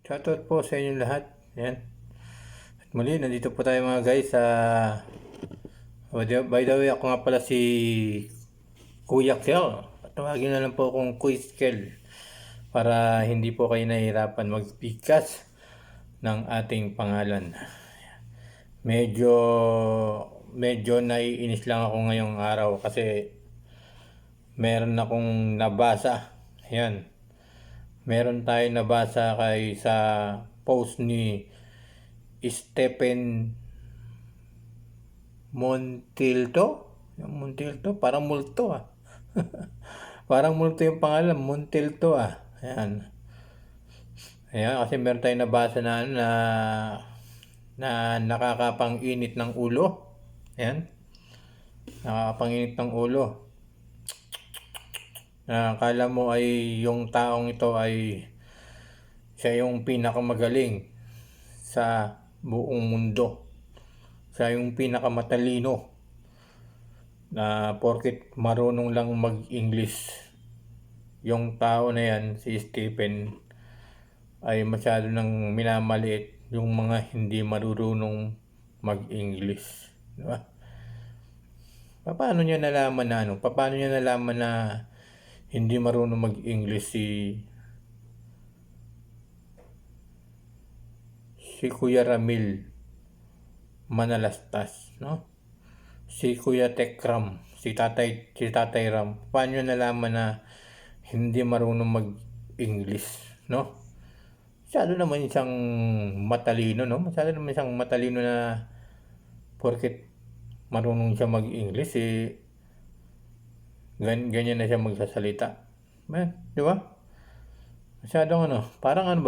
Shoutout po sa inyong lahat. Yan. At muli, nandito po tayo mga guys sa... by the way, ako nga pala si Kuya Kel. Tawagin na lang po akong Quiz Kel para hindi po kayo nahihirapan magbigkas ng ating pangalan. Medyo naiinis lang ako ngayong araw kasi meron akong nabasa. Yan. Meron tayong nabasa kay sa post ni Stephen Montilto, parang multo ah. Parang multo yung pangalan, Montilto ah. Ayan. Ayan, kasi meron tayong nabasa na nakakapang-init ng ulo. Ayan. Nakakapang-init ng ulo. Na akala mo ay yung taong ito ay siya yung pinakamagaling sa buong mundo. Siya yung pinakamatalino na porket marunong lang mag-English. Yung tao na yan, si Stephen, ay masyado nang minamaliit yung mga hindi marunong mag-English. Diba? Paano niya nalaman na Paano niya nalaman na hindi marunong mag-English si Kuya Ramil Manalastas, no? Si Kuya Tekram, si Tatay Ram. Paano niya nalaman na hindi marunong mag-English, no? Masyado naman siyang matalino, no? Masyado naman siyang matalino na porket marunong siya mag-English, ganyan na siya magsasalita. Di ba? Masyadong parang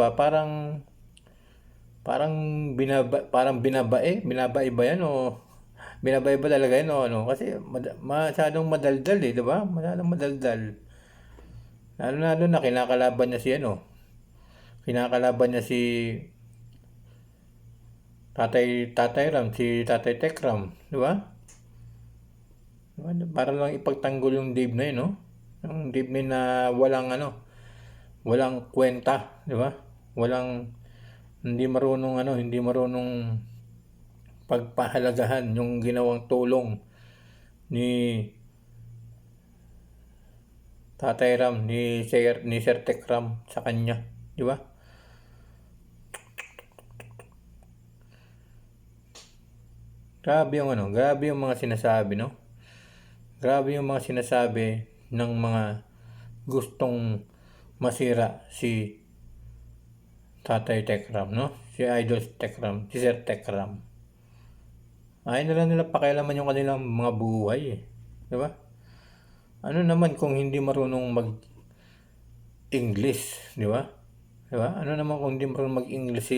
parang binabae ba yan o binabae ba talaga yan o kasi masyadong madaldal di ba? Masyadong madaldal. Lalo na kinakalaban niya si Tatay Ram, si Tatay Tekram, di ba? Para lang ipagtanggol yung Dave na yun, no? Yung Dave na walang kwenta, di ba? Hindi marunong pagpahalagahan yung ginawang tulong ni Tatay Ram, ni Sir Tekram sa kanya, di ba? Grabe yung mga sinasabi, no? Grabe yung mga sinasabi ng mga gustong masira si Tatay Tekram, no? Si Idol Tekram, si Sir Tekram. Ayaw na lang nila pakialaman yung kanilang mga buhay di ba? Ano naman kung hindi marunong mag-English, di ba? Di ba? Ano naman kung hindi marunong mag-English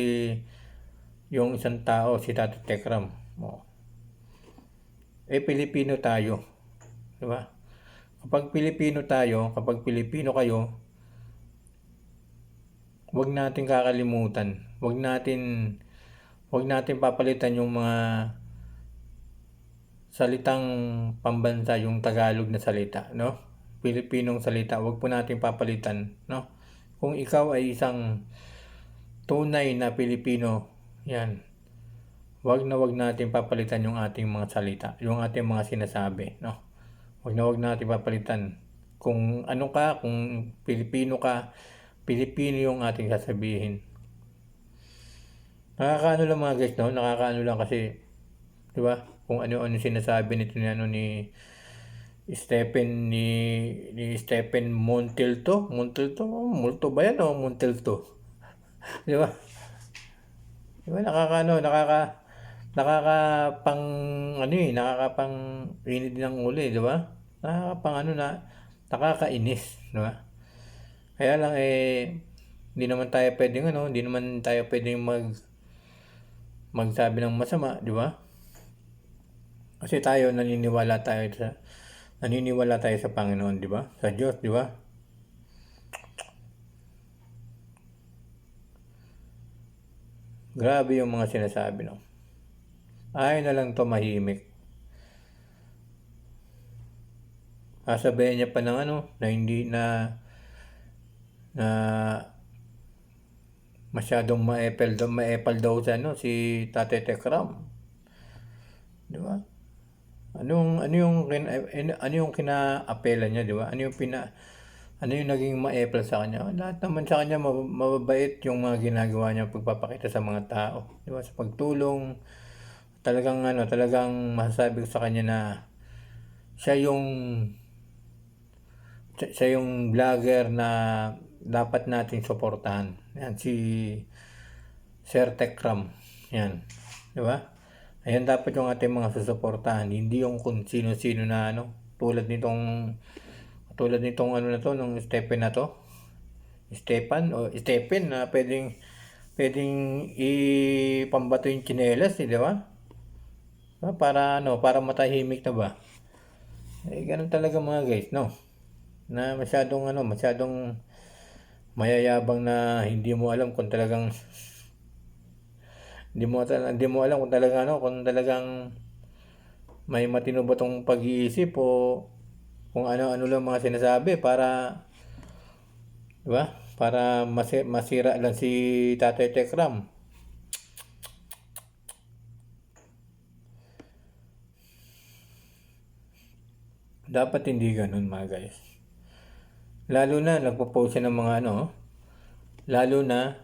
yung isang tao, si Tatay Tekram. Pilipino tayo. Di ba? Kapag Pilipino kayo, huwag natin kakalimutan. Huwag natin papalitan yung mga salitang pambansa, yung Tagalog na salita, no? Pilipinong salita, huwag po natin papalitan, no? Kung ikaw ay isang tunay na Pilipino, yan. Huwag natin papalitan yung ating mga salita, yung ating mga sinasabi, no? Huwag natin papalitan. Kung kung Pilipino ka, Pilipino yung ating sasabihin. Nakakaano lang mga guys, no? Nakakaano lang kasi, di ba? Kung ano-ano sinasabi nito ni Stephen Montilto. Multo ba yan o Montilto? Di ba? Di ba nakakapang init ng uli, di ba? Nakakainis, di ba? Kaya lang hindi naman tayo pwedeng magsabi ng masama, di ba? Kasi naniniwala tayo sa Panginoon, di ba? Sa Diyos, di ba? Grabe yung mga sinasabi, no? Ayaw na lang tumahimik. Sasabihin niya pa ng na hindi na masyadong maepal daw sa ano, si Tate Tekram. Di ba? Ano yung kinaapelan niya, di ba? Ano yung naging maepal sa kanya? Lahat naman sa kanya mababait yung mga ginagawa niya pagpapakita sa mga tao, di ba? Sa pagtulong, talagang masasabi ko sa kanya na siya yung vlogger na dapat nating suportahan. Yan, si Sir Tekram. Yan. Di ba? Ayan dapat yung ating mga susuportahan. Hindi yung kung sino-sino na tulad nitong ano na to, nung Stephen na to. Stephen na pwedeng ipambato yung tsinelas, di ba? Para matahimik na ba? Ganun talaga mga guys, no? Na masyadong mayayabang na hindi mo alam kung talagang hindi mo alam kung talagang may matino ba tong pag-iisip o kung ano-ano lang mga sinasabi para, di ba? Para masira lang si Tatay Tekram. Dapat hindi ganun mga guys. Lalo na nagpo-post siya ng mga lalo na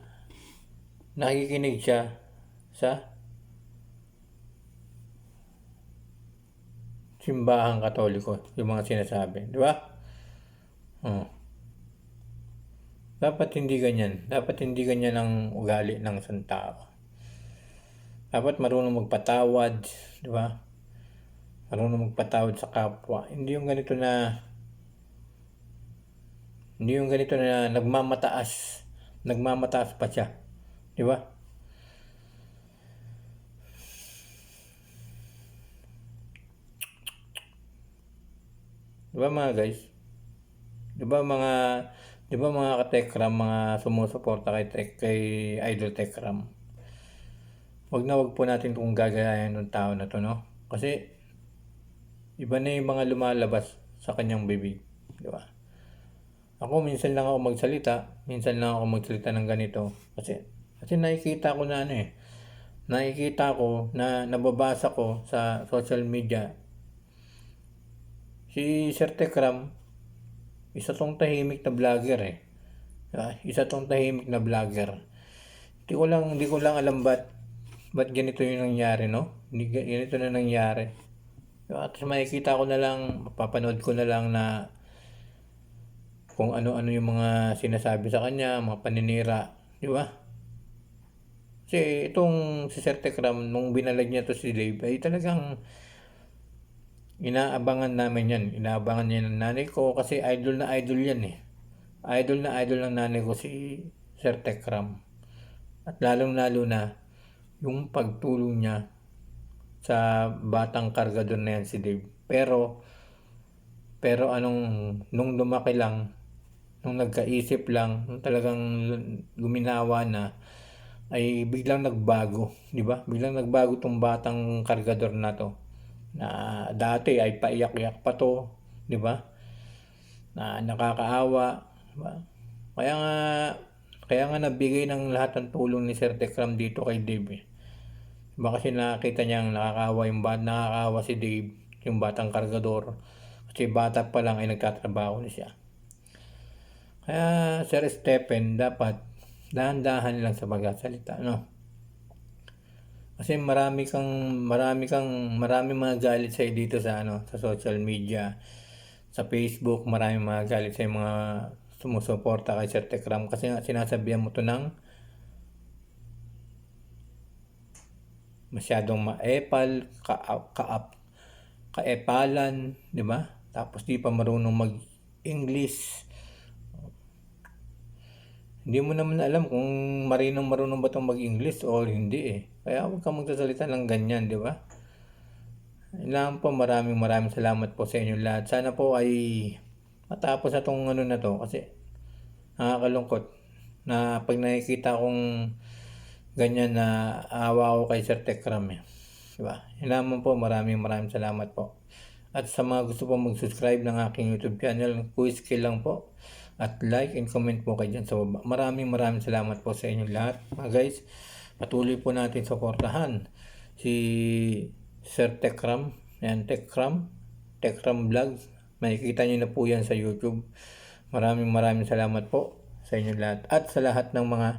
nakikinig siya sa simbahang Katoliko, yung mga sinasabi, di ba? Dapat hindi ganyan ang ugali ng isang tao. Dapat marunong magpatawad, di ba? Marunong magpatawad sa kapwa. Hindi yung ganito na nagmamataas pa siya, di ba? Di ba mga guys? Di ba mga ka-Tekram, mga sumusuporta kay Idol Tekram? Wag po natin itong gagayahin ng tao na to, no? Kasi iba na yung mga lumalabas sa kanyang bibig, di ba? Ako minsan lang ako magsalita ng ganito kasi nakikita ko na nababasa ko sa social media. Si Sir Tekram, isa tong tahimik na vlogger eh. Hindi ko lang alam ba't ganito yung nangyari, no? Ganito na nangyari. At makikita ko na lang, mapapanood ko na lang na kung ano-ano yung mga sinasabi sa kanya, mga paninira, di ba? Kasi itong si Sir Tekram, nung binalag niya to si Dave, ay talagang inaabangan niya ng nanay ko kasi idol na idol yan eh. Idol na idol ng nanay ko si Sir Tekram. At lalong-lalo na yung pagtulong niya sa batang kargador na yan si Dave. Pero nung lumaki lang, nung nagkaisip lang, nung talagang guminawa na, ay biglang nagbago, di ba? Biglang nagbago tong batang kargador na to. Na dati ay paiyak-iyak pa to, di ba? Na nakakaawa, di ba? Kaya nga nabigay ng lahat ng tulong ni Sir Tekram dito kay Dave. Diba kasi nakakita niyang nakakaawa si Dave, yung batang kargador. Kasi bata pa lang ay nagtatrabaho na siya. Kaya Sir Stephen, dapat dahan-dahan lang sa pagsasalita, no? Kasi marami mga galit sa dito sa social media, sa Facebook, marami mga galit sa mga sumusuporta kay Sir Tekram kasi nga sinasabihan mo to ng masyadong maepal, kaepalan, di ba? Tapos di pa marunong mag-English. Hindi mo naman alam kung marunong ba itong mag-English o hindi eh. Kaya huwag kang magsasalita ng ganyan, di ba? Kailangan po maraming salamat po sa inyo lahat. Sana po ay matapos na itong na to kasi nakakalungkot na pag nakikita kong ganyan na awa ko kay Sir Tekram eh. Diba? Yun naman po, maraming salamat po. At sa mga gusto po mag-subscribe ng aking YouTube channel, Kuiskil lang po. at like and comment po kayo dyan sa baba. Maraming salamat po sa inyong lahat mga guys. Patuloy po natin suportahan si Sir Tekram. Yan, Tekram Vlogs. Makikita nyo na po yan sa YouTube. Maraming salamat po sa inyong lahat at sa lahat ng mga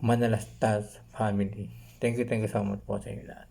Manalastas family. Thank you so much po sa inyong lahat.